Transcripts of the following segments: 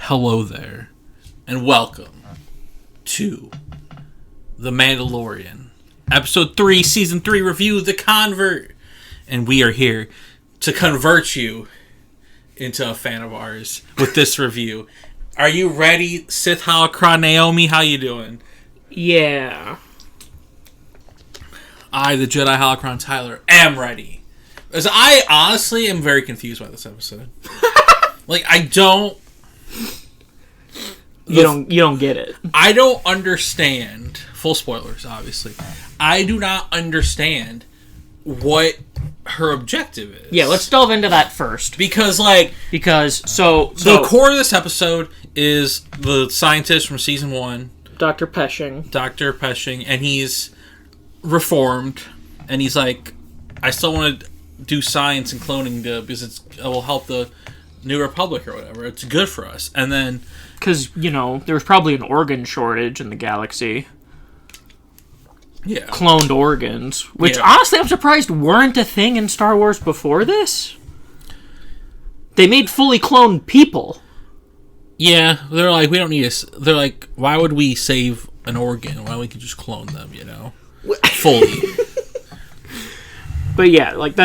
Hello there, and welcome to The Mandalorian, Episode 3, Season 3 review, The Convert. And we are here to convert you into a fan of ours with this review. Are you ready, Sith Holocron Naomi? How you doing? Yeah. I, the Jedi Holocron Tyler, am ready. As I honestly am very confused by this episode. I don't... You don't get it. I don't understand. Full spoilers, obviously. I do not understand what her objective is. Yeah, let's delve into that first. Because the core of this episode is the scientist from season 1, Dr. Peshing, and he's reformed, and he's like, I still want to do science and cloning because it will help the New Republic or whatever. It's good for us. And then... Because, there's probably an organ shortage in the galaxy. Yeah. Cloned organs. Which, honestly, I'm surprised weren't a thing in Star Wars before this. They made fully cloned people. Yeah, they're like, we don't need they're like, why would we save an organ? Why we could just clone them, Fully. But yeah, I feel like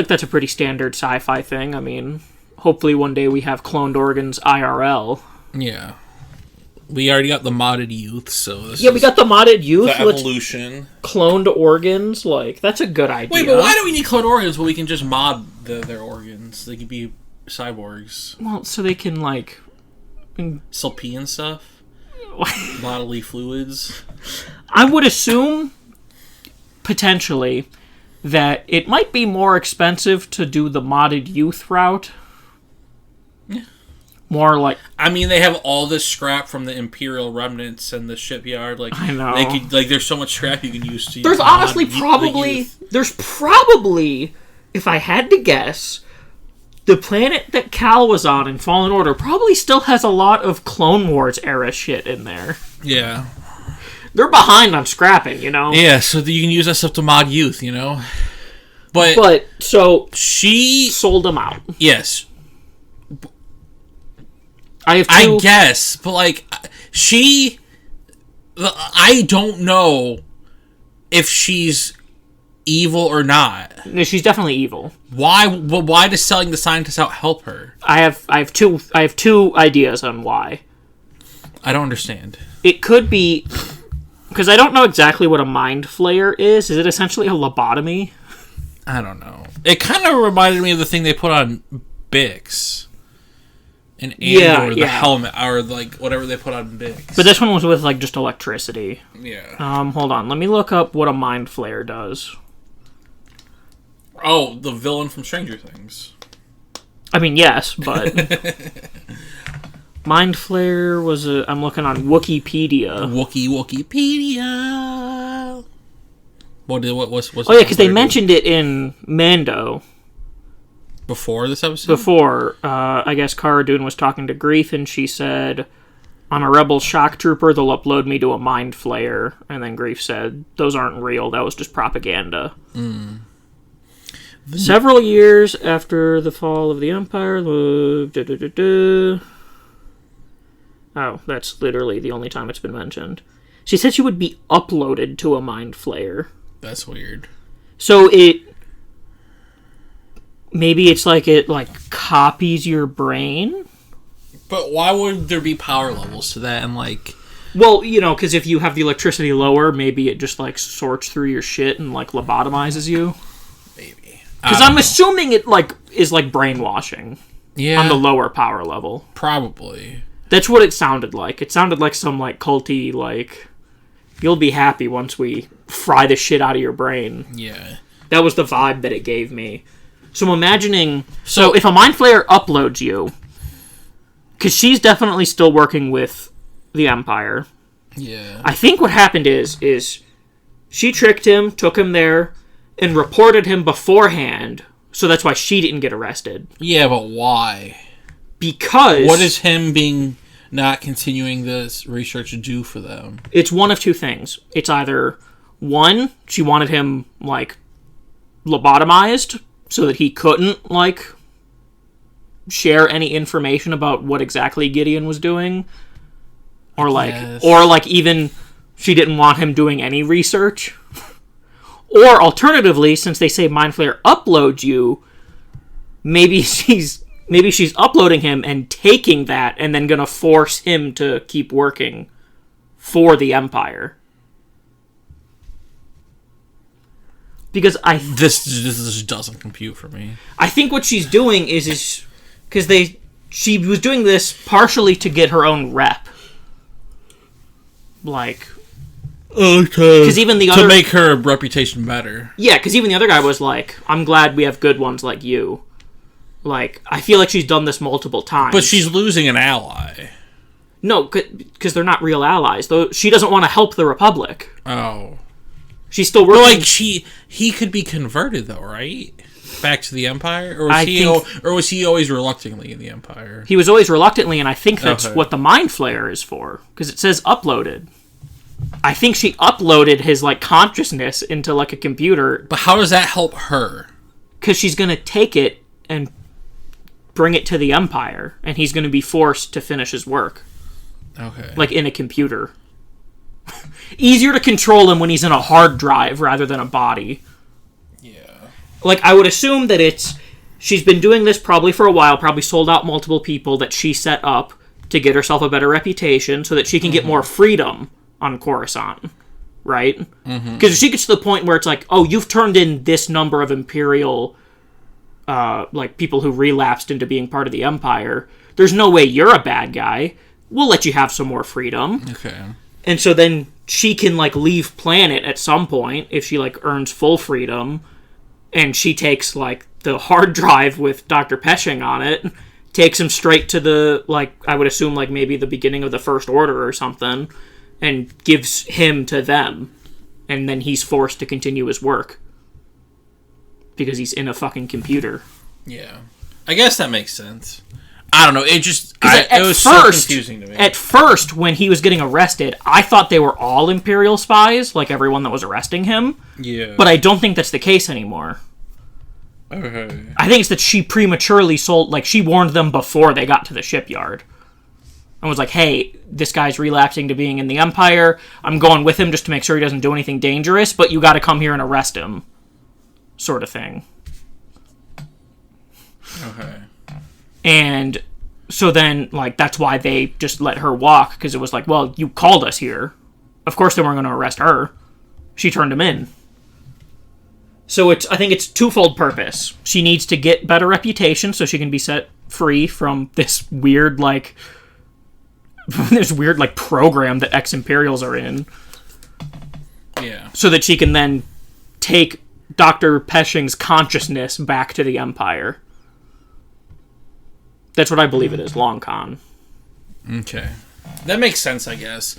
that's a pretty standard sci-fi thing. I mean, hopefully one day we have cloned organs IRL. Yeah. We already got the modded youth, so we got the modded youth. The evolution. Cloned organs, that's a good idea. Wait, but why do we need cloned organs when we can just mod their organs? They could be cyborgs. Well, so they can, still pee and stuff? Bodily fluids? I would assume, potentially, that it might be more expensive to do the modded youth route. Yeah. More like... I mean, they have all this scrap from the Imperial remnants and the shipyard. I know. They could, there's so much scrap you can use to... There's honestly probably... if I had to guess, the planet that Cal was on in Fallen Order probably still has a lot of Clone Wars era shit in there. Yeah. They're behind on scrapping, Yeah, so that you can use that stuff to mod youth, But she sold them out. Yes. I guess, but I don't know if she's evil or not. No, she's definitely evil. Why does selling the scientists out help her? I have two ideas on why. I don't understand. It could be because I don't know exactly what a mind flayer is. Is it essentially a lobotomy? I don't know. It kind of reminded me of the thing they put on Bix. An Andor, the helmet, or whatever they put on Bix. But this one was with just electricity. Yeah. Hold on. Let me look up what a mind flayer does. Oh, the villain from Stranger Things. I mean, yes, but mind flayer was I'm looking on Wikipedia. Wikipedia. What's oh yeah, because they mentioned it in Mando. Before this episode? Before, I guess Cara Dune was talking to Greef, and she said, I'm a rebel shock trooper, they'll upload me to a mind flayer. And then Greef said, those aren't real, that was just propaganda. Mm. Several years after the fall of the Empire... Oh, that's literally the only time it's been mentioned. She said she would be uploaded to a mind flayer. That's weird. So maybe it's it copies your brain? But why would there be power levels to that and Well, because if you have the electricity lower, maybe it just sorts through your shit and lobotomizes you. Maybe. Because I'm assuming it is brainwashing. Yeah. On the lower power level. Probably. That's what it sounded like. It sounded like some culty you'll be happy once we fry the shit out of your brain. Yeah. That was the vibe that it gave me. So I'm imagining... So if a mind flayer uploads you... Because she's definitely still working with the Empire. Yeah. I think what happened is she tricked him, took him there, and reported him beforehand. So that's why she didn't get arrested. Yeah, but why? Because... What is him being not continuing this research do for them? It's one of two things. It's either, one, she wanted him, lobotomized... so that he couldn't, share any information about what exactly Gideon was doing, or Yes. even she didn't want him doing any research, or alternatively, since they say Mind Flayer uploads you, maybe she's uploading him and taking that and then gonna force him to keep working for the Empire. Because this just doesn't compute for me. I think what she's doing is because she was doing this partially to get her own rep. Like, Okay. because even the other, to make her reputation better. yeah, because even the other guy was like, "I'm glad we have good ones like you." Like, I feel like she's done this multiple times. But she's losing an ally. No, because they're not real allies. Though she doesn't want to help the Republic. Oh. She's still working. But, like, he could be converted, though, right? Back to the Empire? Or was he always reluctantly in the Empire? He was always reluctantly, and I think that's Okay. what the Mind Flayer is for. Because it says uploaded. I think she uploaded his, like, consciousness into, like, a computer. But how does that help her? Because she's going to take it and bring it to the Empire. And he's going to be forced to finish his work. Okay. Like, in a computer. Easier to control him when he's in a hard drive rather than a body. Yeah. Like, I would assume that she's been doing this probably for a while, probably sold out multiple people that she set up to get herself a better reputation so that she can get more freedom on Coruscant, right? Because if she gets to the point where it's like, oh, you've turned in this number of Imperial, like, people who relapsed into being part of the Empire, there's no way you're a bad guy. We'll let you have some more freedom. Okay. And so then she can, like, leave planet at some point if she, like, earns full freedom. And she takes, like, the hard drive with Dr. Pesching on it, takes him straight to the, like, I would assume, like, maybe the beginning of the First Order or something, and gives him to them. And then he's forced to continue his work. Because he's in a fucking computer. Yeah. I guess that makes sense. I don't know. It just... It was so confusing to me. At first, when he was getting arrested, I thought they were all Imperial spies, like everyone that was arresting him. Yeah. But I don't think that's the case anymore. Okay. I think it's that she prematurely sold... Like, she warned them before they got to the shipyard. And was like, hey, this guy's relapsing to being in the Empire. I'm going with him just to make sure he doesn't do anything dangerous, but you gotta come here and arrest him. Sort of thing. Okay. And so then, like, that's why they just let her walk, because it was like, well, you called us here. Of course they weren't going to arrest her. She turned him in. So I think it's twofold purpose. She needs to get better reputation so she can be set free from this weird, like, program that ex-Imperials are in. Yeah. So that she can then take Dr. Pesching's consciousness back to the Empire. That's what I believe it is, long con. Okay. That makes sense, I guess.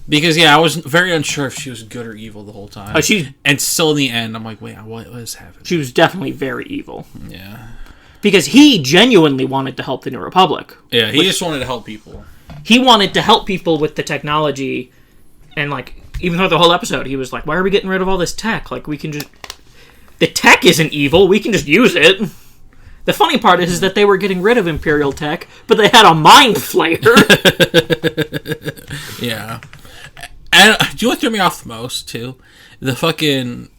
Because, yeah, I was very unsure if she was good or evil the whole time. And still in the end, I'm like, wait, what is happening? She was definitely very evil. Yeah. Because he genuinely wanted to help the New Republic. Yeah, he just wanted to help people. He wanted to help people with the technology. And, like, even though the whole episode, he was like, why are we getting rid of all this tech? Like, we can just... The tech isn't evil, we can just use it. The funny part is that they were getting rid of Imperial tech, but they had a Mind Flayer. Yeah. And do you know what threw me off the most, too? The fucking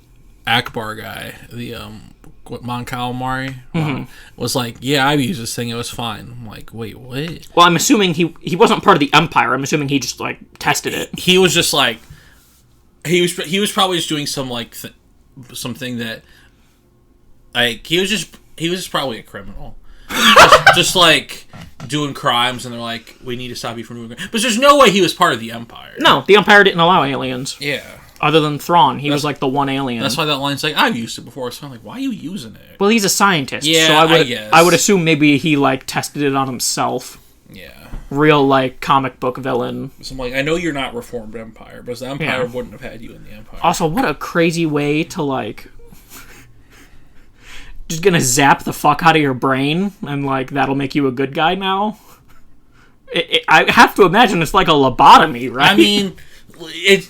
Akbar guy, the Mon Calamari, was like, yeah, I've used this thing, it was fine. I'm like, wait, what? Well, I'm assuming he wasn't part of the Empire. I'm assuming he just, like, tested it. He was just like... He was probably just doing some, like, something that... Like, he was just probably a criminal. just like, doing crimes, and they're like, we need to stop you from doing crimes. But there's no way he was part of the Empire. No, the Empire didn't allow aliens. Yeah. Other than Thrawn. He was like the one alien. That's why that line's like, I've used it before. So I'm like, why are you using it? Well, he's a scientist. Yeah, so I guess. I would assume maybe he, like, tested it on himself. Yeah. Real, like, comic book villain. So I'm like, I know you're not Reformed Empire, but the Empire wouldn't have had you in the Empire. Also, what a crazy way to, like... just gonna zap the fuck out of your brain, and, like, that'll make you a good guy now? I have to imagine it's like a lobotomy, right? I mean,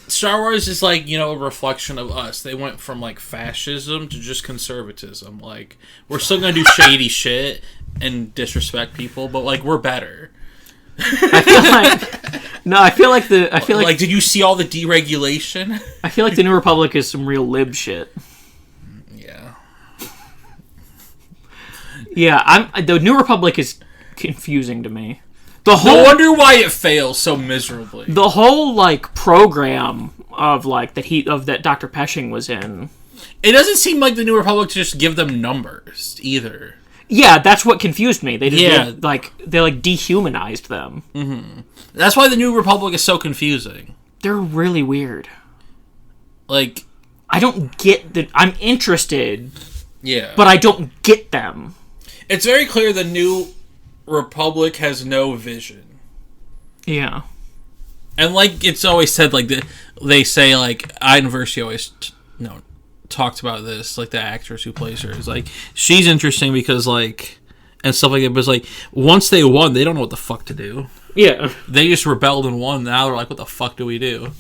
Star Wars is like, you know, a reflection of us. They went from like fascism to just conservatism. Like, we're still gonna do shady shit and disrespect people, but like, we're better. I feel like did you see all the deregulation? I feel like the New Republic is some real lib shit. Yeah. Yeah, the New Republic is confusing to me. No wonder why it fails so miserably. The whole like program of like that Dr. Peshing was in. It doesn't seem like the New Republic to just give them numbers either. Yeah, that's what confused me. They just they dehumanized them. Mm-hmm. That's why the New Republic is so confusing. They're really weird. Like, I don't get that. I'm interested. Yeah, but I don't get them. It's very clear the New Republic has no vision. Yeah. And like it's always said, like they say, like Iden Versio always talked about this, like the actress who plays her is like, she's interesting because like, and stuff like that, but it's like once they won, they don't know what the fuck to do. Yeah. They just rebelled and won. Now they're like, what the fuck do we do?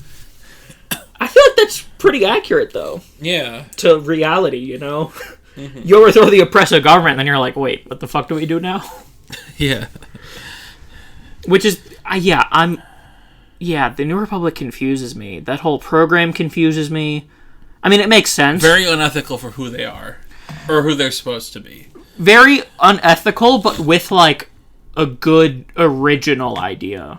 I feel like that's pretty accurate though. Yeah. To reality, you know? Mm-hmm. You overthrow the oppressive government and then you're like, wait, what the fuck do we do now? Yeah. Which is, the New Republic confuses me. That whole program confuses me. I mean, it makes sense. Very unethical for who they are. Or who they're supposed to be. Very unethical, but with, like, a good original idea.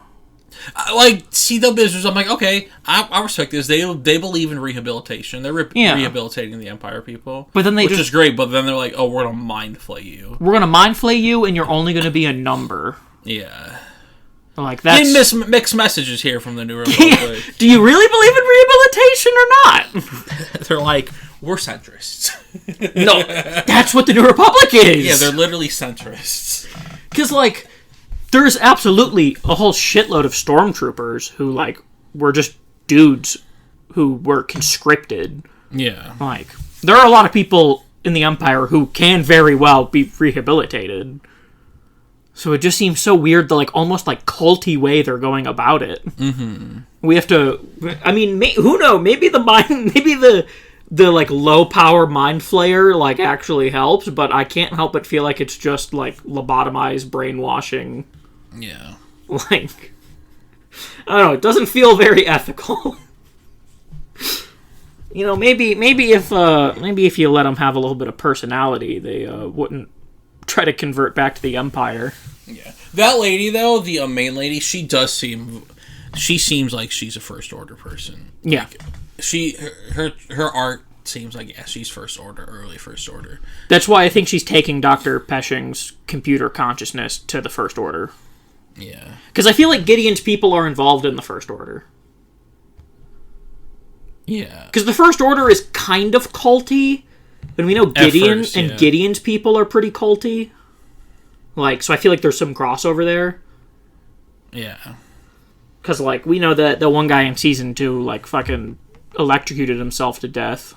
Like, see the business, I'm like, okay, I respect this. They believe in rehabilitation. They're rehabilitating the Empire people. But then which is great, but then they're like, oh, we're going to mind flay you. We're going to mind flay you, and you're only going to be a number. Yeah. Like, that's... mixed messages here from the New Republic. Do you really believe in rehabilitation or not? They're like, we're centrists. No, that's what the New Republic is. Yeah, they're literally centrists. Because, like, there's absolutely a whole shitload of stormtroopers who, like, were just dudes who were conscripted. Yeah. Like, there are a lot of people in the Empire who can very well be rehabilitated. So it just seems so weird, the, like, almost, like, culty way they're going about it. Mm-hmm. We have to... I mean, who knows? Maybe the like, low-power mind flayer, like, actually helps, but I can't help but feel like it's just, like, lobotomized brainwashing. Yeah. Like... I don't know, it doesn't feel very ethical. You know, maybe if you let them have a little bit of personality, they wouldn't try to convert back to the Empire. Yeah. That lady, though, the main lady, she seems like she's a First Order person. Yeah. Like, her art seems like, yeah, she's First Order, early First Order. That's why I think she's taking Dr. Peshing's computer consciousness to the First Order. Yeah. Because I feel like Gideon's people are involved in the First Order. Yeah. Because the First Order is kind of culty, and we know Gideon's people are pretty culty. Like, so I feel like there's some crossover there. Yeah. Because, like, we know that the one guy in Season 2, like, fucking electrocuted himself to death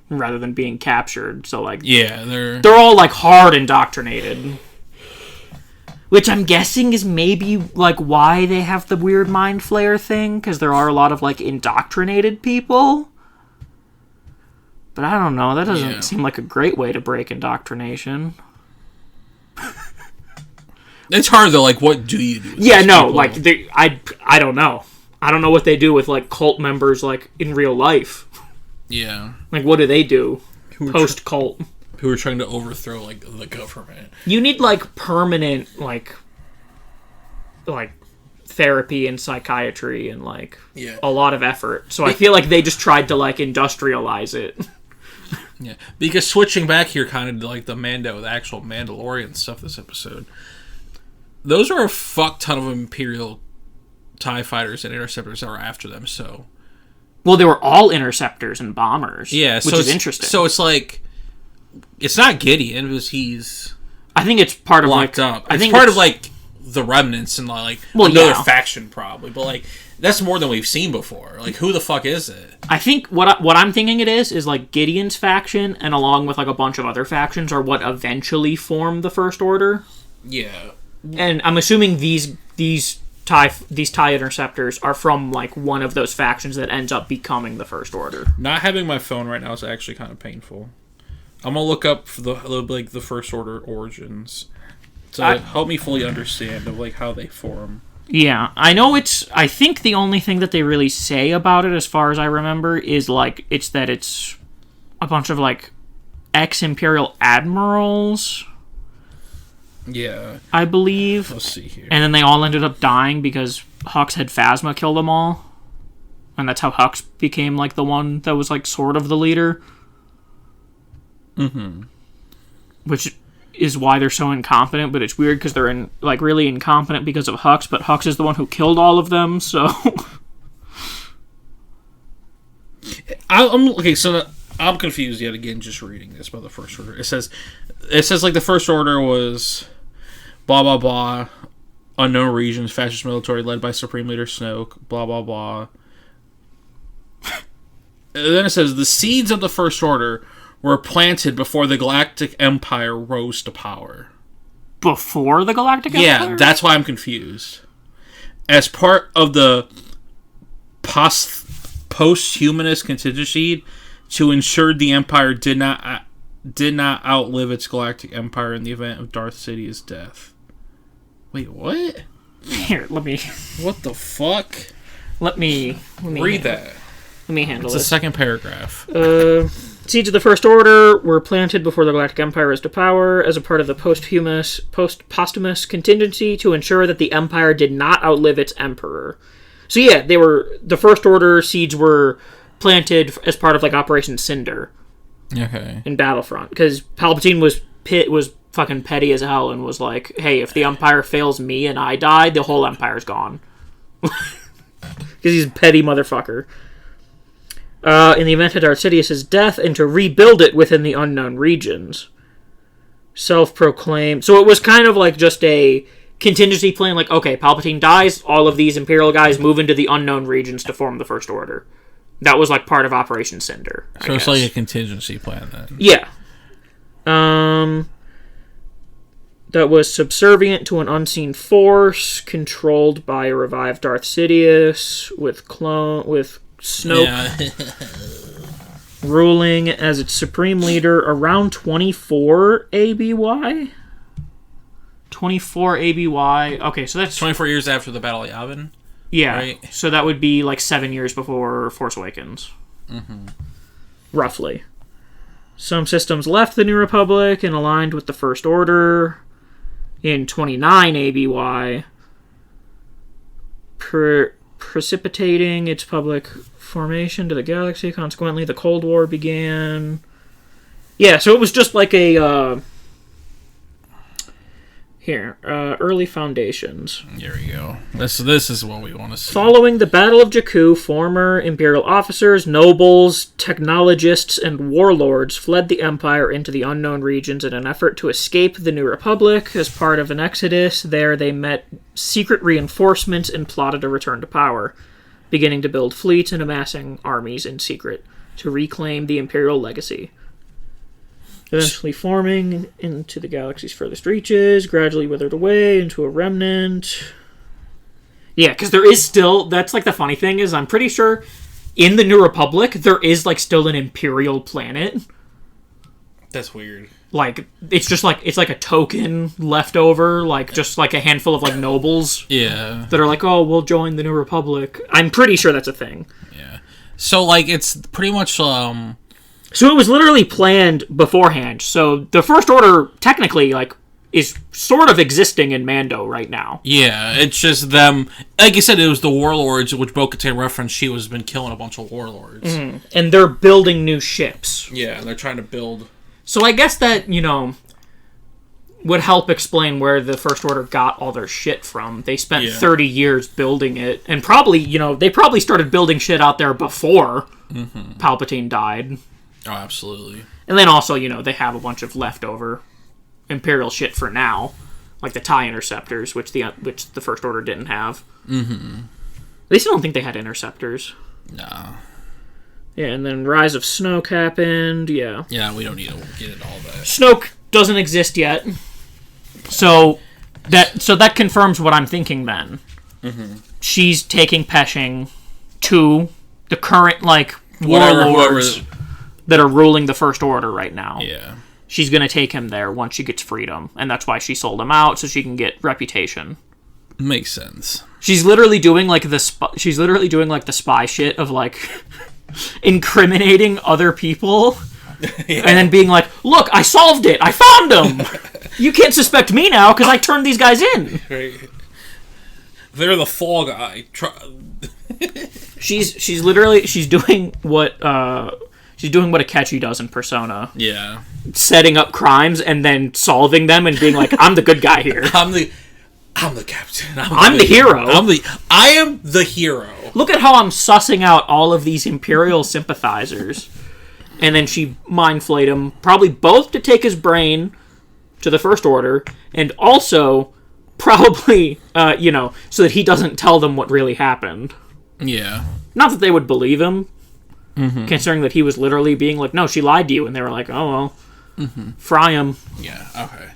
rather than being captured. So, like... Yeah, they're all, like, hard indoctrinated. Which I'm guessing is maybe, like, why they have the weird mind flayer thing, because there are a lot of, like, indoctrinated people. But I don't know, that doesn't seem like a great way to break indoctrination. It's hard, though, like, what do you do? Yeah, no, people? Like, I don't know. I don't know what they do with, like, cult members, like, in real life. Yeah. Like, what do they do post-cult? Who are trying to overthrow, like, the government. You need, like, permanent, like therapy and psychiatry and, like, a lot of effort. So I feel like they just tried to, like, industrialize it. Yeah. Because switching back here kind of to, like, the actual Mandalorian stuff this episode, those are a fuck ton of Imperial TIE fighters and interceptors that were after them, so... Well, they were all interceptors and bombers. Yeah, which is interesting. So it's like... It's not Gideon, because he's... I think it's part of, locked like... up. It's part of, like, the remnants and, like, another faction, probably. But, like, that's more than we've seen before. Like, who the fuck is it? I think what I'm thinking it is, like, Gideon's faction, and along with, like, a bunch of other factions, are what eventually form the First Order. Yeah. And I'm assuming these these TIE interceptors are from like one of those factions that ends up becoming the First Order. Not having my phone right now is actually kind of painful. I'm gonna look up the First Order origins to help me fully understand of like how they form. Yeah, I know I think the only thing that they really say about it, as far as I remember, is like it's a bunch of like ex-Imperial admirals. Yeah, I believe. Let's see here. And then they all ended up dying because Hux had Phasma kill them all, and that's how Hux became like the one that was like sort of the leader. Mm-hmm. Which is why they're so incompetent, but it's weird because they're really incompetent because of Hux, but Hux is the one who killed all of them, so... I'm confused yet again just reading this about the First Order. It says like the First Order was blah blah blah, unknown regions, fascist military led by Supreme Leader Snoke, blah blah blah. And then it says the seeds of the First Order were planted before the Galactic Empire rose to power. Before the Galactic Empire? Yeah, that's why I'm confused. As part of the post-humanist contingency to ensure the Empire did not outlive its Galactic Empire in the event of Darth Sidious's death. Wait, what? Here, let me... What the fuck? Let me read that. Let me handle it. It's the second paragraph. Seeds of the First Order were planted before the Galactic Empire rose to power as a part of the posthumous contingency to ensure that the Empire did not outlive its Emperor. So yeah, the First Order seeds were planted as part of like Operation Cinder. Okay. In Battlefront, because Palpatine was fucking petty as hell and was like, "Hey, if the Empire fails me and I die, the whole Empire's gone." Because he's a petty motherfucker. In the event of Darth Sidious's death, and to rebuild it within the unknown regions. Self-proclaimed. So it was kind of like just a contingency plan, like, okay, Palpatine dies, all of these Imperial guys move into the unknown regions to form the First Order. That was like part of Operation Cinder. So it's like a contingency plan then. Yeah. That was subservient to an unseen force, controlled by a revived Darth Sidious, with Snoke ruling as its supreme leader around 24 ABY? 24 ABY. Okay, so that's... 24 years after the Battle of Yavin? Yeah, right? So that would be like 7 years before Force Awakens. Mm-hmm. Roughly. Some systems left the New Republic and aligned with the First Order in 29 ABY, precipitating its public formation to the galaxy. Consequently, the Cold War began. Yeah, so it was just like a... early foundations. Here we go. This is what we want to see. Following the Battle of Jakku, former Imperial officers, nobles, technologists, and warlords fled the Empire into the unknown regions in an effort to escape the New Republic. As part of an exodus, there they met secret reinforcements and plotted a return to power, beginning to build fleets and amassing armies in secret to reclaim the Imperial legacy. Eventually forming into the galaxy's furthest reaches, gradually withered away into a remnant. Yeah, because there is still... That's like the funny thing is I'm pretty sure in the New Republic there is like still an Imperial planet. That's weird. Like, it's just like... It's like a token left over, like just like a handful of like nobles. Yeah. That are like, oh, we'll join the New Republic. I'm pretty sure that's a thing. Yeah. So like it's pretty much... So it was literally planned beforehand. So the First Order, technically, like, is sort of existing in Mando right now. Yeah, it's just them. Like you said, it was the warlords, which Bo-Katan referenced. She has been killing a bunch of warlords. Mm-hmm. And they're building new ships. Yeah, and they're trying to build... So I guess that, would help explain where the First Order got all their shit from. They spent 30 years building it. And probably, they probably started building shit out there before Palpatine died. Oh, absolutely. And then also, they have a bunch of leftover Imperial shit for now, like the TIE interceptors, which the First Order didn't have. Mm-hmm. At least I don't think they had interceptors. No. Yeah, and then Rise of Snoke happened. Yeah. Yeah, we don't need to get into all that. Snoke doesn't exist yet, so that confirms what I'm thinking then. she's taking Peshing to the current, like, warlords that are ruling the First Order right now. Yeah. She's going to take him there once she gets freedom, and that's why she sold him out, so she can get reputation. Makes sense. She's literally doing, like, the spy shit of, like, incriminating other people, and then being like, look, I solved it! I found him! You can't suspect me now, because I turned these guys in! Right. They're the fall guy. She's doing what Akechi does in Persona. Yeah. Setting up crimes and then solving them and being like, I'm the good guy here. I'm the captain. I'm the hero. I am the hero. Look at how I'm sussing out all of these Imperial sympathizers. And then she mind flayed him, probably both to take his brain to the First Order, and also probably, so that he doesn't tell them what really happened. Yeah. Not that they would believe him, considering that he was literally being like, no, she lied to you, and they were like, oh, well, fry him. Yeah, okay.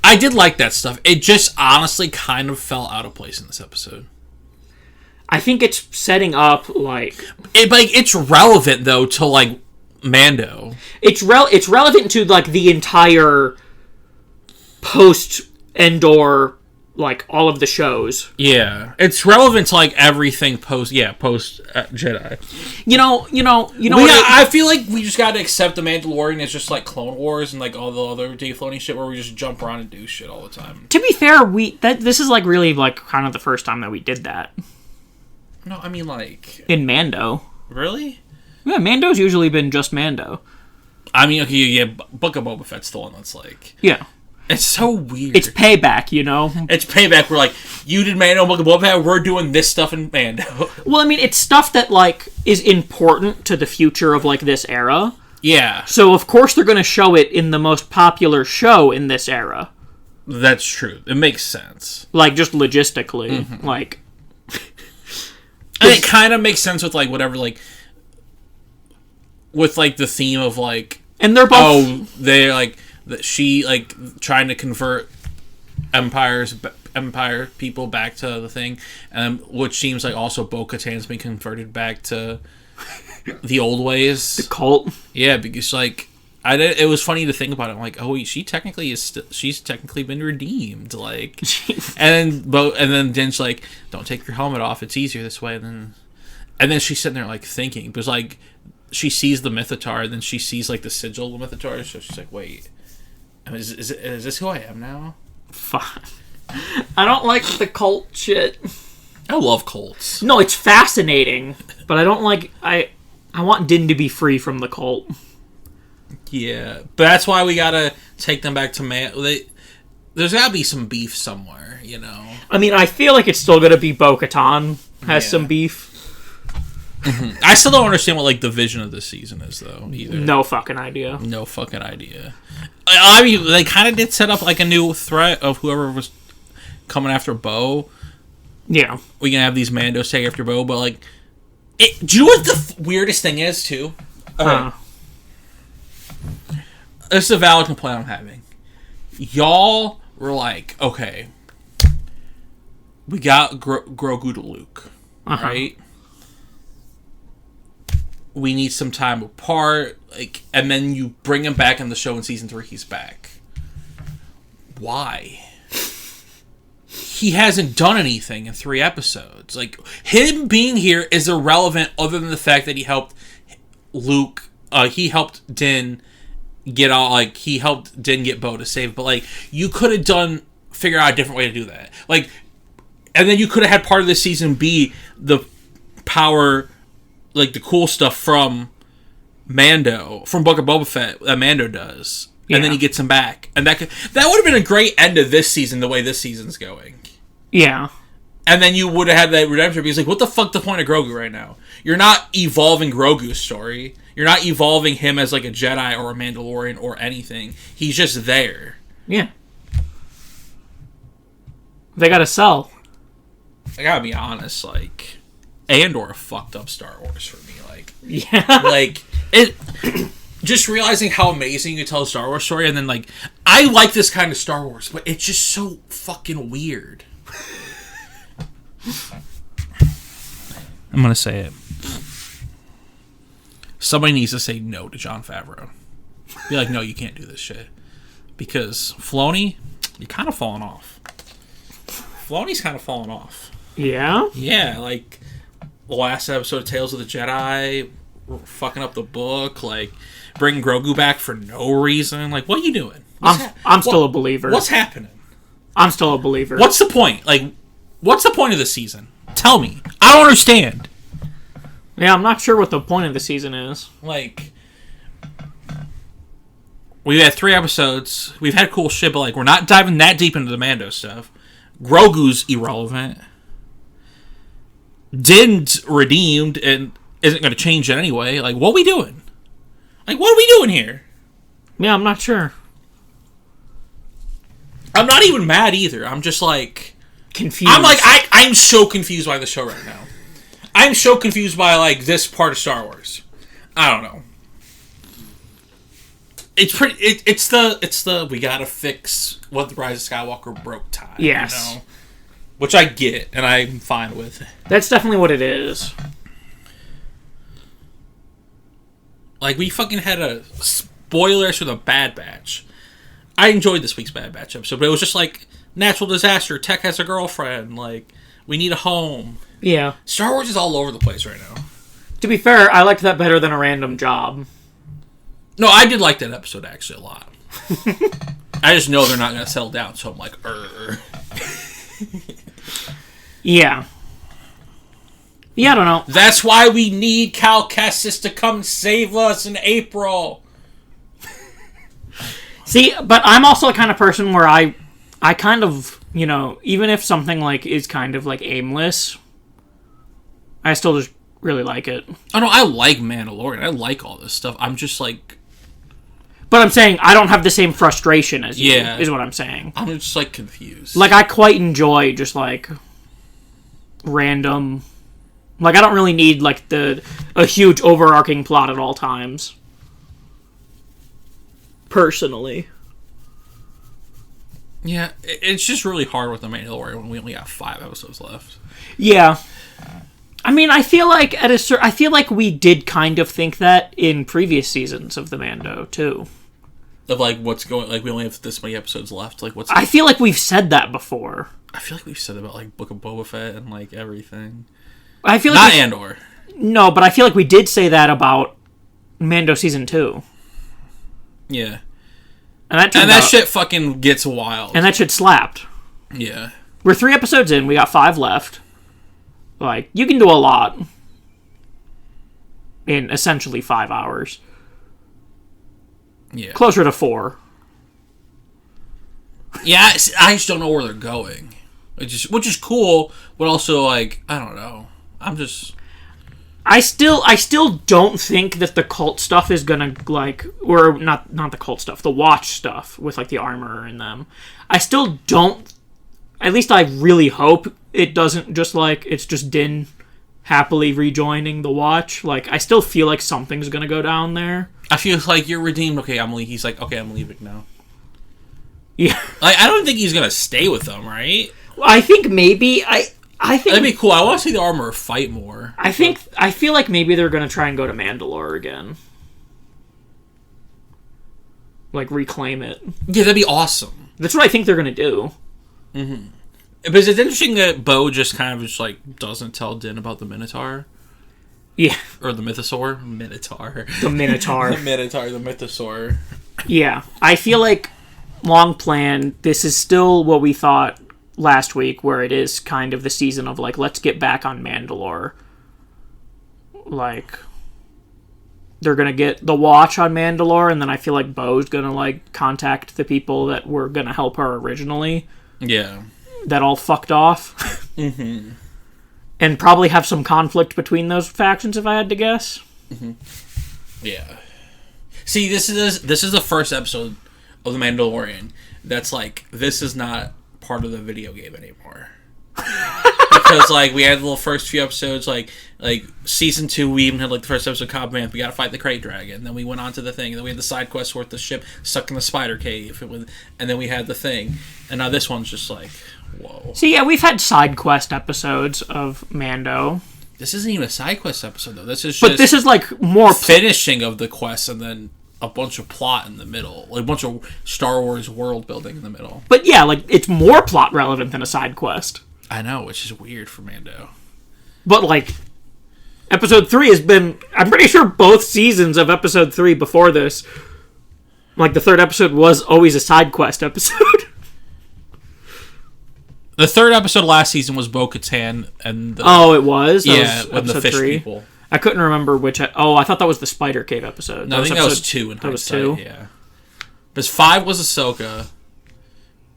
I did like that stuff. It just honestly kind of fell out of place in this episode. I think it's setting up, it's relevant, though, to, like, Mando. It's relevant to, like, the entire post-Endor, like, all of the shows. Yeah. It's relevant to, like, everything post Jedi. I feel like we just gotta accept the Mandalorian as just, like, Clone Wars and, like, all the other Dave Filoni shit where we just jump around and do shit all the time. To be fair, this is, like, really, like, kind of the first time that we did that. No, I mean, like... In Mando. Really? Yeah, Mando's usually been just Mando. I mean, okay, yeah, Book of Boba Fett's the one that's, like... Yeah. It's so weird. It's payback, you know? It's payback. We're like, you did Mando, Book of Boba Fett, we're doing this stuff in Mando. Well, I mean, it's stuff that, like, is important to the future of, like, this era. Yeah. So, of course, they're going to show it in the most popular show in this era. That's true. It makes sense. Like, just logistically. Like... And it kind of makes sense with, like, whatever, like... With, like, the theme of, like... And they're both... Oh, they're, like... That she, like, trying to convert Empire people back to the thing, which seems like also Bo-Katan's been converted back to the old ways. The cult. Yeah, because, like, it was funny to think about it. I'm like, oh, she's technically been redeemed, like, and then Din's like, don't take your helmet off. It's easier this way. And then she's sitting there like thinking, because like she sees the Mythotar, and then she sees like the sigil of the Mythotar, so she's like, wait. Is this who I am now? Fine. I don't like the cult shit. I love cults. No, it's fascinating, but I don't like... I want Din to be free from the cult. Yeah, but that's why we gotta take them back to there's gotta be some beef somewhere, you know? I mean, I feel like it's still gonna be Bo-Katan has some beef. I still don't understand what, like, the vision of this season is, though, either. No fucking idea. I mean, they kind of did set up, like, a new threat of whoever was coming after Bo. Yeah. We can have these Mandos take after Bo, but, like... do you know what the weirdest thing is, too? Okay. This is a valid complaint I'm having. Y'all were like, okay, we got Grogu to Luke, right? We need some time apart, like, and then you bring him back in the show in season 3. He's back. Why? He hasn't done anything in 3 episodes. Like, him being here is irrelevant, other than the fact that he helped Luke. He helped Din get all, like, he helped Din get Bo to save. But like, you could have figure out a different way to do that. Like, and then you could have had part of this season be the power. Like, the cool stuff from Mando, from Book of Boba Fett, that Mando does. Yeah. And then he gets him back. And that would have been a great end of this season, the way this season's going. Yeah. And then you would have had that redemption, because, like, what the fuck the point of Grogu right now? You're not evolving Grogu's story. You're not evolving him as, like, a Jedi or a Mandalorian or anything. He's just there. Yeah. They gotta sell. I gotta be honest, like... Andor fucked up Star Wars for me, like... Yeah. Like, it... Just realizing how amazing you tell a Star Wars story, and then, like... I like this kind of Star Wars, but it's just so fucking weird. I'm gonna say it. Somebody needs to say no to Jon Favreau. Be like, no, you can't do this shit. Because Filoni, you're kind of falling off. Filoni's kind of falling off. Yeah? Yeah, like the last episode of Tales of the Jedi, fucking up the book, like bringing Grogu back for no reason. Like, what are you doing? I'm still a believer. What's happening? I'm still a believer. What's the point? Like, what's the point of the season? Tell me. I don't understand. Yeah, I'm not sure what the point of the season is. Like, we've had 3 episodes. We've had cool shit, but like, we're not diving that deep into the Mando stuff. Grogu's irrelevant. Din's redeemed and isn't going to change it anyway. Like, what are we doing? Like, what are we doing here? Yeah, I'm not sure. I'm not even mad either. I'm just like Confused. I'm like I'm so confused by the show right now. I'm so confused by like this part of Star Wars. I don't know. It's pretty. It's the we gotta fix what the Rise of Skywalker broke time. Yes. You know? Which I get and I'm fine with. That's definitely what it is. Like, we fucking had a spoilers for the Bad Batch. I enjoyed this week's Bad Batch episode, but it was just like natural disaster. Tech has a girlfriend. Like, we need a home. Yeah. Star Wars is all over the place right now. To be fair, I liked that better than A Random Job. No, I did like that episode actually a lot. I just know they're not going to settle down, so I'm like, Yeah. Yeah, I don't know. That's why we need Cal Kestis to come save us in April. See, but I'm also the kind of person where I kind of, you know, even if something like is kind of like aimless, I still just really like it. Oh no, I like Mandalorian. I like all this stuff. I'm just like, but I'm saying I don't have the same frustration as you. Yeah. Is what I'm saying. I'm just like confused. Like, I quite enjoy just like random. Like, I don't really need like a huge overarching plot at all times. Personally. Yeah, it's just really hard with the Mandalorian when we only have 5 episodes left. Yeah. I mean, I feel like I feel like we did kind of think that in previous seasons of the Mando too. Of like what's going, like we only have this many episodes left. Like what's? I feel like we've said that before. I feel like we've said about like Book of Boba Fett and like everything. I feel like not Andor. No, but I feel like we did say that about Mando season 2. Yeah. And that shit fucking gets wild. And that shit slapped. Yeah. We're 3 episodes in. We got 5 left. Like, you can do a lot in essentially 5 hours. Yeah. Closer to 4. Yeah, I just don't know where they're going. Which is cool, but also, like, I don't know. I'm just... I still don't think that the cult stuff is gonna, like, or not the cult stuff, the watch stuff with like the armor in them. I still don't. At least I really hope it doesn't just like it's just Din happily rejoining the watch. Like, I still feel like something's gonna go down there. I feel like you're redeemed. Okay, he's like, okay, I'm leaving now. Yeah. Like, I don't think he's gonna stay with them, right? I think maybe I think that'd be cool. I want to see the armor fight more. I feel like maybe they're gonna try and go to Mandalore again. Like, reclaim it. Yeah, that'd be awesome. That's what I think they're gonna do. Mm-hmm. Because it's interesting that Bo just kind of just like doesn't tell Din about the Minotaur. Yeah. Or the Mythosaur. Minotaur. The Minotaur. The Minotaur, the Mythosaur. Yeah. I feel like, long plan, this is still what we thought last week, where it is kind of the season of like, let's get back on Mandalore. Like, they're gonna get the watch on Mandalore, and then I feel like Bo's gonna like contact the people that were gonna help her originally. Yeah. That all fucked off. Mm-hmm. And probably have some conflict between those factions, if I had to guess. Mm-hmm. Yeah. See, this is the first episode of The Mandalorian that's like, this is not part of the video game anymore. Because like we had the little first few episodes, like season 2, we even had like the first episode of Cobb Vanth, we gotta fight the Krayt Dragon, then we went on to the thing, and then we had the side quest with the ship stuck in the spider cave, and then we had the thing, and now this one's just like, whoa. See, yeah, we've had side quest episodes of Mando. This isn't even a side quest episode, though. This is just... But this is, like, more... finishing of the quest and then a bunch of plot in the middle. Like, a bunch of Star Wars world building in the middle. But, yeah, like, it's more plot relevant than a side quest. I know, which is weird for Mando. But, like, Episode 3 has been... I'm pretty sure both seasons of Episode 3 before this, like, the third episode was always a side quest episode. The third episode last season was Bo-Katan and the... Oh, it was? That was when the fish 3? people. I couldn't remember which... I thought that was the Spider Cave episode. No, I think that was 2 in hindsight. That was 2? Yeah. Because 5 was Ahsoka.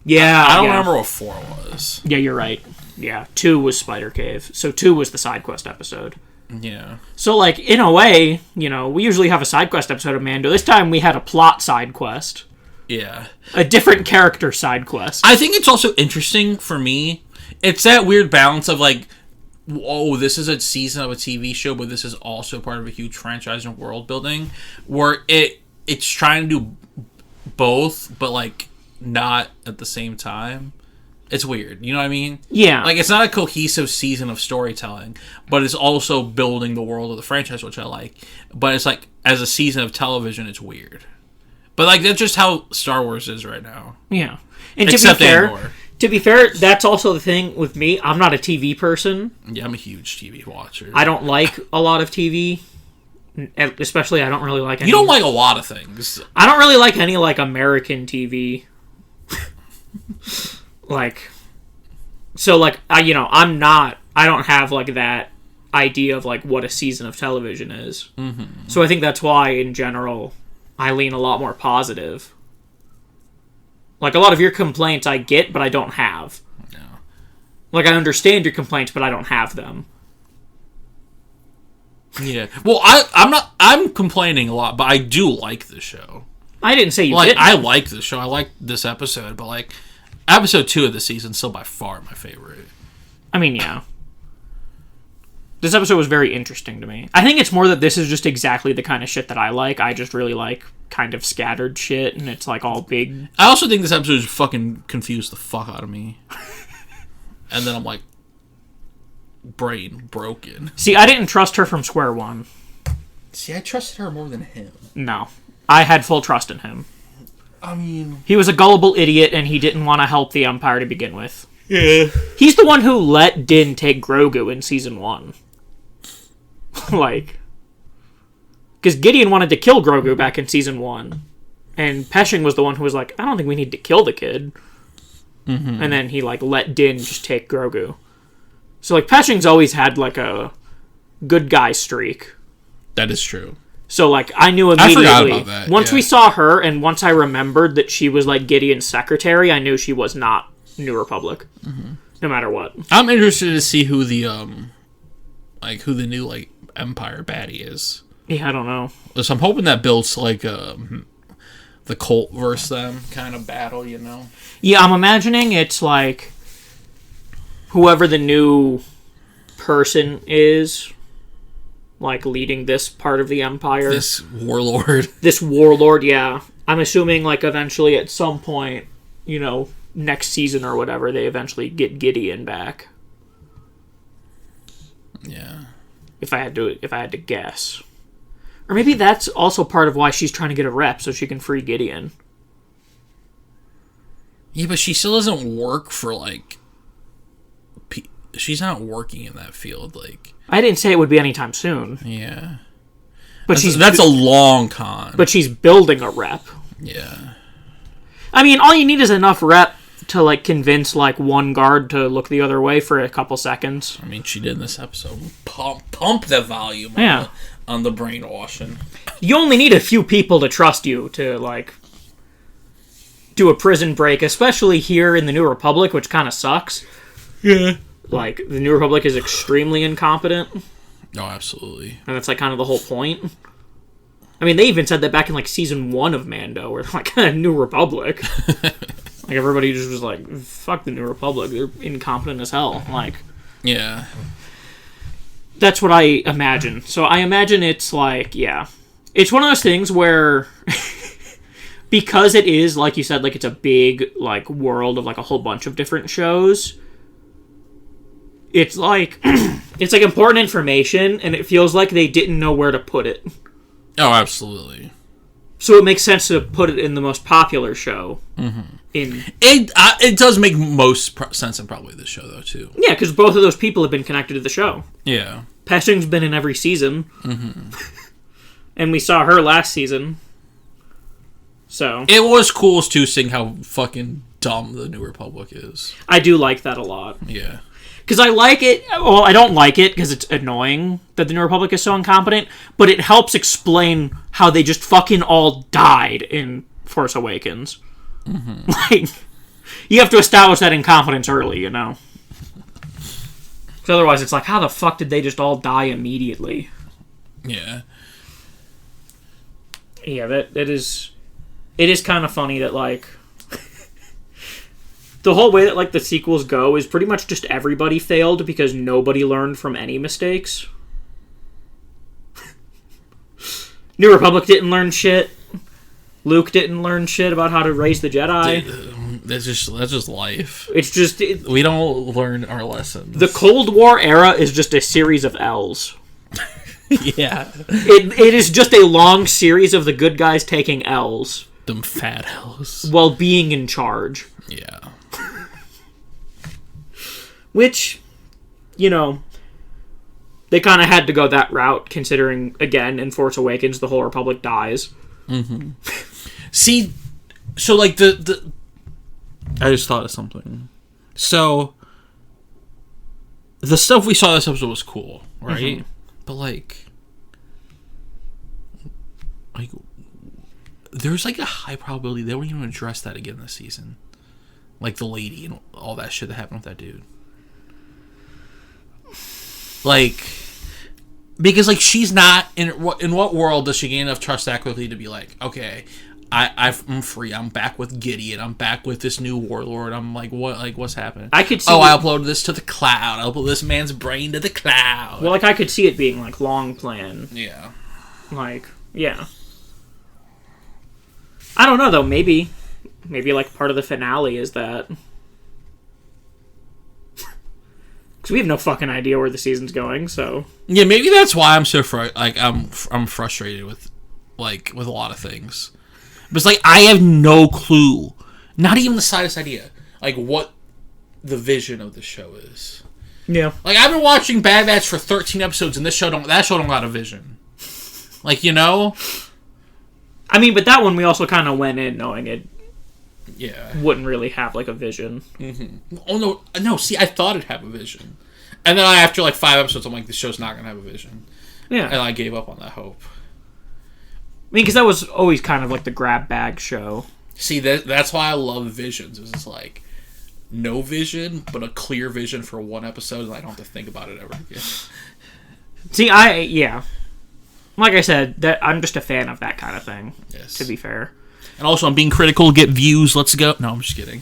Yeah, I don't remember what 4 was. Yeah, you're right. Yeah, 2 was Spider Cave. So 2 was the side quest episode. Yeah. So, like, in a way, you know, we usually have a side quest episode of Mando. This time we had a plot side quest. Yeah. A different character side quest. I think it's also interesting for me. It's that weird balance of, like, oh, this is a season of a TV show, but this is also part of a huge franchise and world building, where it's trying to do both, but, like, not at the same time. It's weird, you know what I mean? Yeah. Like, it's not a cohesive season of storytelling, but it's also building the world of the franchise, which I like. But it's like, as a season of television, it's weird. But, like, that's just how Star Wars is right now. Yeah. And Except Andor. To be fair, that's also the thing with me. I'm not a TV person. Yeah, I'm a huge TV watcher. I don't like a lot of TV. Especially, I don't really like any... You don't like a lot of things. I don't really like any, like, American TV. Like... So, like, I don't have, like, that idea of, like, what a season of television is. Mm-hmm. So I think that's why, in general, I lean a lot more positive. Like, a lot of your complaints I get, but I don't have. No. Like, I understand your complaints, but I don't have them. Yeah. Well, I'm complaining a lot, but I do like the show. I didn't say you didn't. didn't. I like the show. I like this episode, but, like, episode 2 of the season is still by far my favorite. I mean, yeah. This episode was very interesting to me. I think it's more that this is just exactly the kind of shit that I like. I just really like kind of scattered shit, and it's, like, all big. I also think this episode just fucking confused the fuck out of me. And then I'm like, brain broken. See, I didn't trust her from square one. See, I trusted her more than him. No. I had full trust in him. I mean... He was a gullible idiot, and he didn't want to help the Empire to begin with. Yeah. He's the one who let Din take Grogu in Season 1. Like... Because Gideon wanted to kill Grogu back in Season 1. And Peshing was the one who was like, I don't think we need to kill the kid. Mm-hmm. And then he, like, let Din just take Grogu. So, like, Peshing's always had, like, a good guy streak. That is true. So, like, I knew immediately. I forgot about that. Once we saw her, and once I remembered that she was, like, Gideon's secretary, I knew she was not New Republic. Mm-hmm. No matter what. I'm interested to see who the, who the new, like, Empire baddie is. Yeah, I don't know. So I'm hoping that builds, like, the cult versus them kind of battle, you know? Yeah, I'm imagining it's, like, whoever the new person is, like, leading this part of the Empire. This warlord. This warlord, yeah. I'm assuming, like, eventually at some point, you know, next season or whatever, they eventually get Gideon back. Yeah. If I had to guess. Or maybe that's also part of why she's trying to get a rep, so she can free Gideon. Yeah, but she still doesn't work for, like... She's not working in that field, like... I didn't say it would be anytime soon. Yeah. But that's a long con. But she's building a rep. Yeah. I mean, all you need is enough rep to, like, convince, like, one guard to look the other way for a couple seconds. I mean, she did in this episode. Pump the volume on the brainwashing. You only need a few people to trust you to, like, do a prison break, especially here in the New Republic, which kind of sucks. Yeah. Like, the New Republic is extremely incompetent. Oh, absolutely. And that's, like, kind of the whole point. I mean, they even said that back in, like, Season 1 of Mando, where, like, New Republic. Like, everybody just was like, fuck the New Republic, they're incompetent as hell. Like... Yeah. That's what I imagine. So I imagine it's, like, yeah. It's one of those things where... because it is, like you said, like it's a big like world of like a whole bunch of different shows. It's like it's like important information, and it feels like they didn't know where to put it. Oh, absolutely. So it makes sense to put it in the most popular show. It does make most sense in probably this show though too. Yeah, because both of those people have been connected to the show. Yeah, Peshing's been in every season, and we saw her last season. So it was cool too, seeing how fucking dumb the New Republic is. I do like that a lot. Yeah. Because I like it. Well, I don't like it because it's annoying that the New Republic is so incompetent, but it helps explain how they just fucking all died in Force Awakens. Like, you have to establish that incompetence early, you know? Because otherwise it's like, how the fuck did they just all die immediately? Yeah. Yeah, it is kind of funny that, like, the whole way that, like, the sequels go is pretty much just everybody failed because nobody learned from any mistakes. New Republic didn't learn shit. Luke didn't learn shit about how to raise the Jedi. That's just life. It's just... we don't learn our lessons. The Cold War era is just a series of L's. Yeah. It is just a long series of the good guys taking L's. Them fat L's. While being in charge. Yeah. Which, you know, they kind of had to go that route, considering, again, in Force Awakens, the whole Republic dies. See, so, like, the I just thought of something. So, the stuff we saw this episode was cool, right? But, like, there's, like, a high probability they won't even address that again this season. Like, the lady and all that shit that happened with that dude. Like, because, like, she's not in what world does she gain enough trust that quickly to be like, okay, I'm free, I'm back with Gideon, I'm back with this new warlord, I'm like, what's happening? I could see I uploaded this to the cloud, I uploaded this man's brain to the cloud. Well, like, I could see it being, like, long plan. Yeah. Like, yeah. I don't know, though, maybe, like, part of the finale is that... Because we have no fucking idea where the season's going, so... Yeah, maybe that's why I'm so I'm frustrated with a lot of things. But it's like, I have no clue. Not even the slightest idea. Like, what the vision of the show is. Yeah. Like, I've been watching Bad Batch for 13 episodes, and that show don't got a vision. Like, you know? I mean, but that one we also kind of went in knowing it yeah wouldn't really have, like, a vision. Oh, no, see, I thought it'd have a vision. And then after, like, 5 episodes, I'm like, this show's not going to have a vision. Yeah. And I gave up on that hope. I mean, because that was always kind of like the grab bag show. See, that's why I love visions. It's like, no vision, but a clear vision for one episode, and I don't have to think about it ever again. See, yeah. Like I said, that I'm just a fan of that kind of thing, yes. To be fair. And also, I'm being critical, get views, let's go. No, I'm just kidding.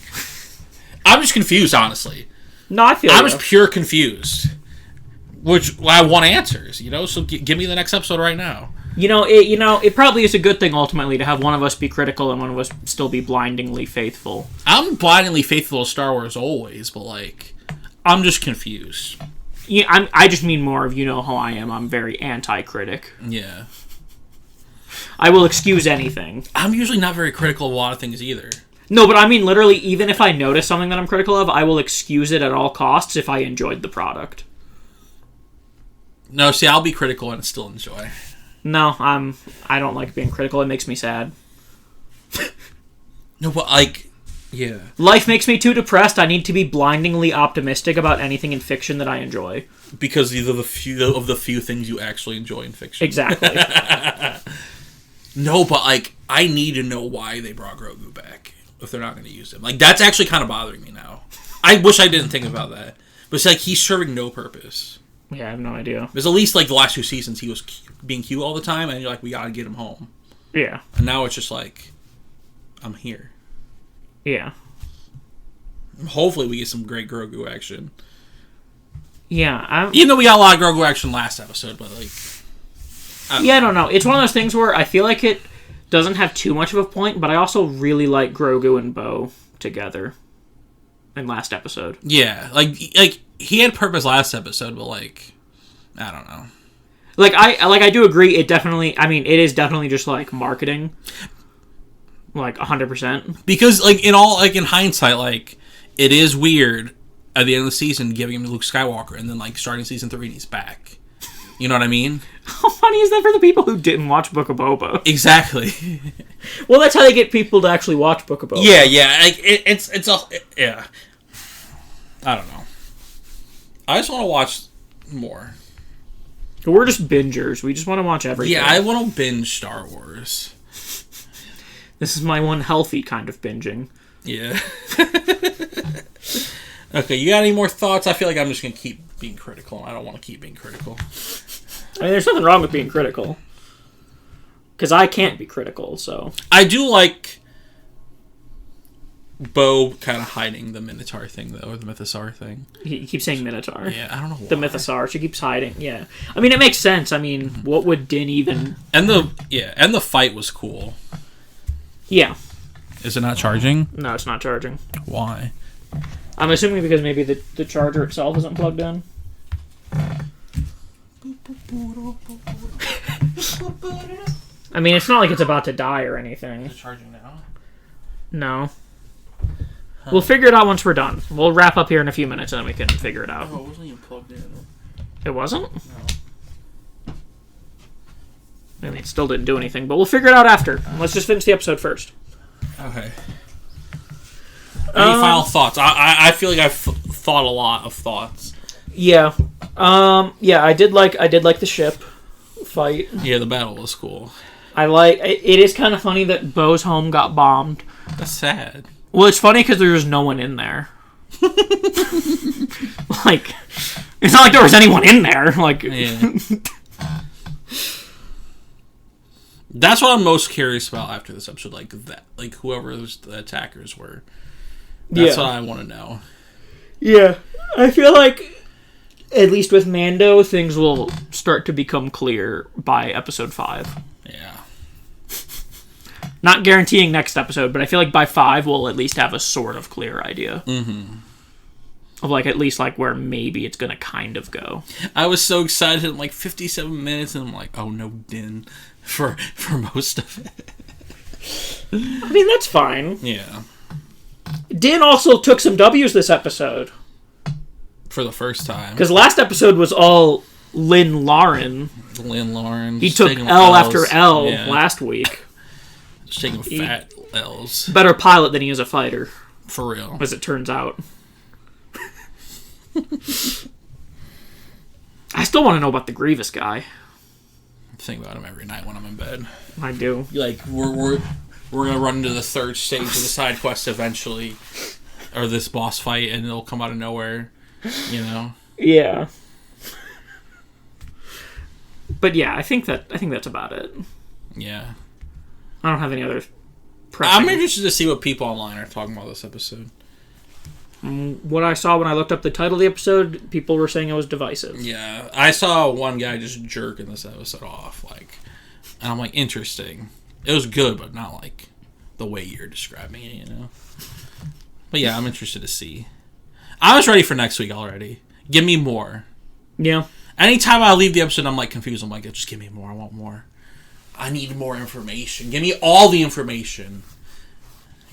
I'm just confused, honestly. No, I feel I'm just pure confused. Which, I want answers, you know? So give me the next episode right now. It probably is a good thing, ultimately, to have one of us be critical and one of us still be blindingly faithful. I'm blindingly faithful to Star Wars always, but, like, I'm just confused. Yeah, I just mean more of, you know how I am. I'm very anti-critic. Yeah. I will excuse anything. I'm usually not very critical of a lot of things either. No, but I mean, literally, even if I notice something that I'm critical of, I will excuse it at all costs if I enjoyed the product. No, see, I'll be critical and still enjoy. No, I don't like being critical. It makes me sad. No, but, like, yeah. Life makes me too depressed. I need to be blindingly optimistic about anything in fiction that I enjoy. Because these are the few things you actually enjoy in fiction. Exactly. No, but, like, I need to know why they brought Grogu back if they're not going to use him. Like, that's actually kind of bothering me now. I wish I didn't think about that. But it's like, he's serving no purpose. Yeah, I have no idea. Because at least, like, the last 2 seasons, he was being cute all the time, and you're like, we gotta get him home. Yeah. And now it's just like, I'm here. Yeah. Hopefully we get some great Grogu action. Yeah, even though we got a lot of Grogu action last episode, but, like... I don't know. It's one of those things where I feel like doesn't have too much of a point, but I also really like Grogu and Bo together in last episode. Yeah, like he had purpose last episode, but like, I don't know. Like I do agree. It is definitely just like marketing, like 100%. Because like in hindsight, like it is weird at the end of the season giving him Luke Skywalker, and then like starting season 3 and he's back. You know what I mean? How funny is that for the people who didn't watch Book of Boba? Exactly. Well, that's how they get people to actually watch Book of Boba. Yeah. Like yeah. I don't know. I just want to watch more. We're just bingers. We just want to watch everything. Yeah, I want to binge Star Wars. This is my one healthy kind of binging. Yeah. Okay, you got any more thoughts? I feel like I'm just going to keep being critical. I don't want to keep being critical. I mean, there's nothing wrong with being critical. Because I can't be critical, so... I do like Bo kind of hiding the Minotaur thing, though, or the Mythosaur thing. He keeps saying Minotaur. Yeah, I don't know why. The Mythosaur. She keeps hiding, yeah. I mean, it makes sense. I mean, what would Din even... And the fight was cool. Yeah. Is it not charging? No, it's not charging. Why? I'm assuming because maybe the charger itself isn't plugged in. I mean, it's not like it's about to die or anything. Is it charging now? No. Huh. We'll figure it out once we're done. We'll wrap up here in a few minutes and then we can figure it out. Oh, it wasn't even plugged in. It wasn't? No. I mean, it still didn't do anything, but we'll figure it out after. Let's just finish the episode first. Okay. Any final thoughts? I feel like I've thought a lot of thoughts. Yeah. Yeah, I did like the ship fight. Yeah, the battle was cool. It is kind of funny that Bo's home got bombed. That's sad. Well, it's funny because there was no one in there. Like, it's not like there was anyone in there. Like, yeah. That's what I'm most curious about after this episode. Like whoever the attackers were. That's what I want to know. Yeah, I feel like at least with Mando, things will start to become clear by episode 5. Yeah. Not guaranteeing next episode, but I feel like by 5 we'll at least have a sort of clear idea. Mm-hmm. Of at least where maybe it's gonna kind of go. I was so excited in 57 minutes, and I'm like, oh no, Din, for most of it. I mean, that's fine. Yeah. Din also took some W's this episode. For the first time. Because last episode was all Lynn Lauren. He took L after L last week. Just taking fat L's. Better pilot than he is a fighter. For real. As it turns out. I still want to know about the Grievous guy. I think about him every night when I'm in bed. I do. We're gonna run into the third stage of the side quest eventually, or this boss fight, and it'll come out of nowhere. You know. Yeah. But yeah, I think that's about it. Yeah. I don't have any other pressing. I'm interested to see what people online are talking about this episode. What I saw when I looked up the title of the episode, people were saying it was divisive. Yeah, I saw one guy just jerking this episode off, and I'm like, interesting. It was good, but not the way you're describing it, you know? But yeah, I'm interested to see. I was ready for next week already. Give me more. Yeah. Anytime I leave the episode, I'm confused. I'm just give me more. I want more. I need more information. Give me all the information.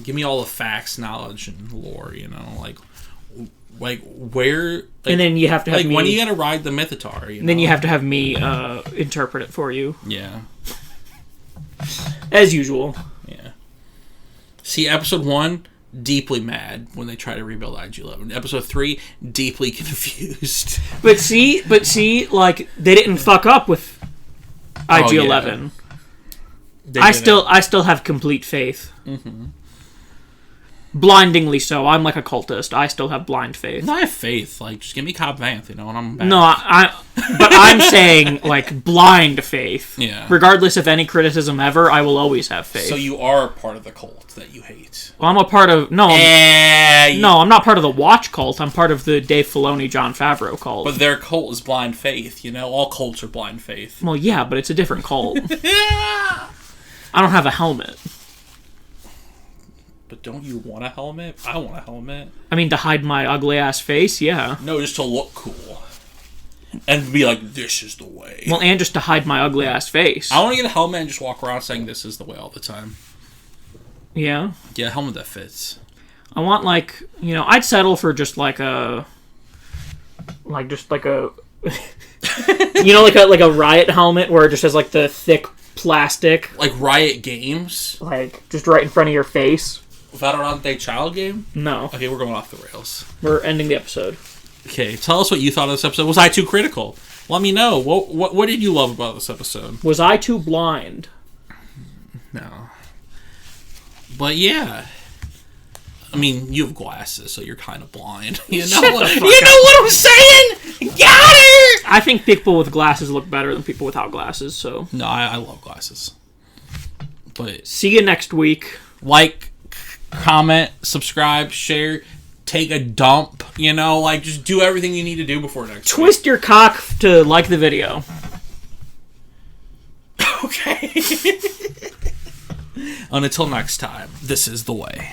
Give me all the facts, knowledge, and lore, you know? Where... and then you have to have me... when are you going to ride the Mythosaur, you know? Then you have to have me interpret it for you. Yeah. As usual. Yeah. See, episode 1, deeply mad when they try to rebuild IG-11. Episode 3, deeply confused. But see, they didn't fuck up with IG-11. Yeah. I still have complete faith. Mm-hmm. Blindingly so. I'm like a cultist. I still have blind faith. I have faith. Just give me Cobb Vanth, you know, and I'm back. No, but I'm saying, blind faith. Yeah. Regardless of any criticism ever, I will always have faith. So you are part of the cult that you hate. Well, I'm a part of... No, I'm not part of the Watch cult. I'm part of the Dave Filoni, Jon Favreau cult. But their cult is blind faith, you know? All cults are blind faith. Well, yeah, but it's a different cult. I don't have a helmet. But don't you want a helmet? I want a helmet. I mean, to hide my ugly ass face, yeah. No, just to look cool. And be like, this is the way. Well, and just to hide my ugly ass face. I want to get a helmet and just walk around saying this is the way all the time. Yeah? Yeah, a helmet that fits. I want, like, you know, I'd settle for just like a... Like, just like a... you know, like a Riot helmet where it just has, like, the thick plastic. Like Riot Games? Like, just right in front of your face. Valorante child game? No. Okay, we're going off the rails. We're ending the episode. Okay, tell us what you thought of this episode. Was I too critical? Let me know. What did you love about this episode? Was I too blind? No. But yeah. I mean, you have glasses, so you're kind of blind. You know what I'm saying? Got it! I think people with glasses look better than people without glasses, so... No, I love glasses. But see you next week. Like, comment, subscribe, share, take a dump, you know, like, just do everything you need to do before next Twist your cock to like the video. Okay. And until next time, this is the way.